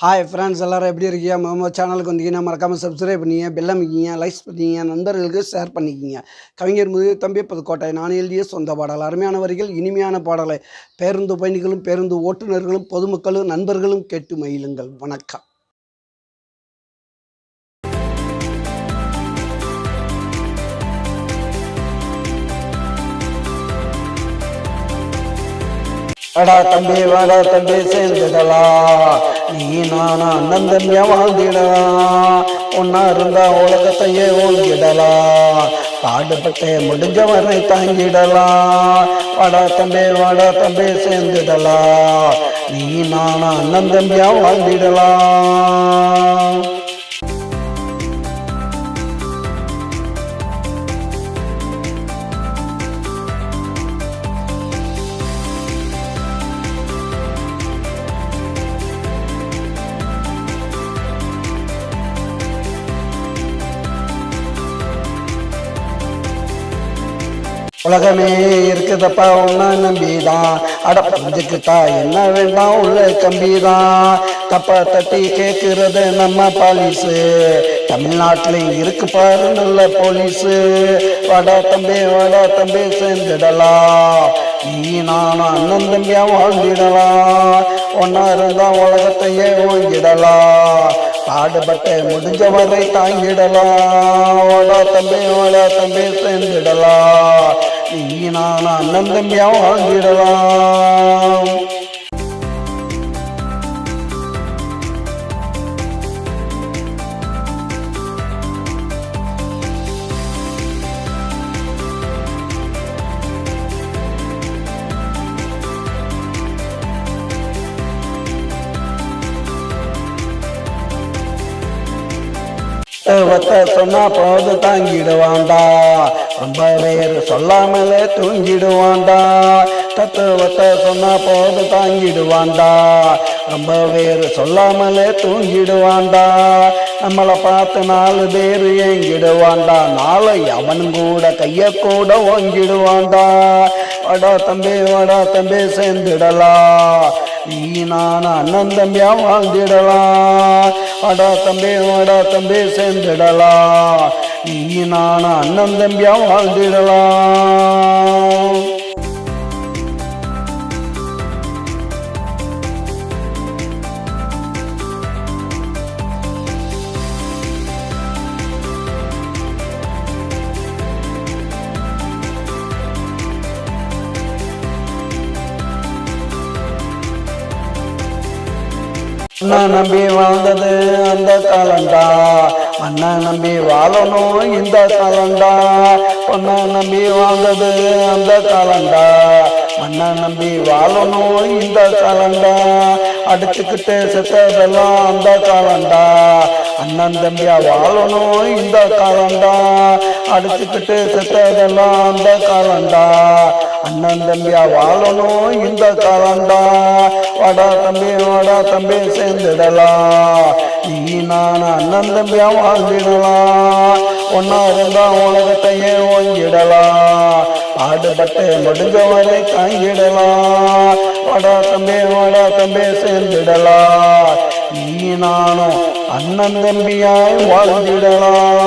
Hi friends, எல்லோரும் எப்படி இருக்கீங்க? நம்ம சேனலுக்கு வந்தீங்கன்னா மறக்காமல் சப்ஸ்கிரைப் பண்ணிங்க, பெல் அமைக்கிங்க, லைக்ஸ் பண்ணிங்க, நண்பர்களுக்கு ஷேர் பண்ணிக்கிங்க. கவிஞர் முதிய தம்பி புதுக்கோட்டை. நான் எழுதிய சொந்த பாடல். அருமையான வரிகள், இனிமையான பாடலை பேருந்து பயணிகளும் பேருந்து ஓட்டுநர்களும் பொதுமக்களும் நண்பர்களும் கேட்டு மகிழுங்கள். வணக்கம். வாடா தம்பி சேர்ந்துடலாம். நீ நானா அண்ணன் தம்பியா வாழ்ந்திடலாம். ஒன்னா இருந்தா உலகத்தையே ஓங்கிடலாம். பாடுபட்டே முடிஞ்சவரை தாங்கிடலாம். வாடா தம்பி சேர்ந்துடலாம். நீ நானா அண்ணன் தம்பியா வாழ்ந்திடலாம். உலகமே இருக்குதப்பா ஒன்னா நம்பிதான். அட புரிஞ்சுக்கிட்டா என்ன வேண்டாம் உள்ள கம்பிதான். தப்பா தட்டி கேட்கிறது நம்ம பாலிசு. தமிழ்நாட்டிலையும் இருக்கு பாரு நல்ல போலீஸு. வாடா தம்பி சேர்ந்துடலாம். நீ நானும் அண்ணன் தம்பியா வாழ்ந்திடலாம். ஒன்னா இருந்தா உலகத்தையே ஓங்கிடலாம். பாடுபட்டு முடிஞ்ச வரை தாங்கிடலாம். வாடா தம்பி சேர்ந்துடலாம். நீ நான் அண்ணன் தம்பியா வாழ்ந்திடலாம். சொன்னா போது தாங்கிடுவாண்டா. ரொம்ப பேர் சொல்லாமலே தூங்கிடுவாண்டா. தத்துவத்தை சொன்னா போது தாங்கிடுவாண்டா. ரொம்ப பேர் சொல்லாமலே தூங்கிடுவாண்டா. நம்மளை பார்த்து 4 பேர் ஏங்கிடுவாண்டா. நாளை அவன் கூட கைய கூட ஓங்கிடுவாண்டா. வாடா தம்பி சேர்ந்துடலாம். நீ நான் அண்ணன் தம்பியா வாழ்ந்திடலாம். வாடா தம்பி சேர்ந்துடலாம். நீ நான் அண்ணன் தம்பியா வாழ்ந்திடலாம். அண்ணா நம்பி வாழ்ந்தது அந்த காலண்டா. அண்ணா நம்பி வாழணும் இந்த காலண்டா. பொண்ணா நம்பி வாழ்ந்தது அந்த காலண்டா. அண்ணா நம்பி வாழணும் இந்த காலண்டா. அடிச்சுக்கிட்டு செத்ததெல்லாம் அந்த காலண்டா. அண்ணன் தம்பியா வாழணும் இந்த காலண்டா. அடிச்சுக்கிட்டு செத்ததெல்லாம் அந்த காலண்டா. அண்ணன் தம்பியா வாழணும் இந்த காலண்டா. வாடா தம்பி சேர்ந்துடலாம். நீ நான் அண்ணன் தம்பியா வாழ்ந்திடலாம். ஒன்னா இருந்தா உலகத்தையே ஓங்கிடலாம். பாடுபட்டு முடிஞ்ச வரை தாங்கிடலாம். வாடா தம்பி சேர்ந்துடலாம். நீ நானும் அண்ணன் தம்பியாய் வாழ்ந்திடலாம்.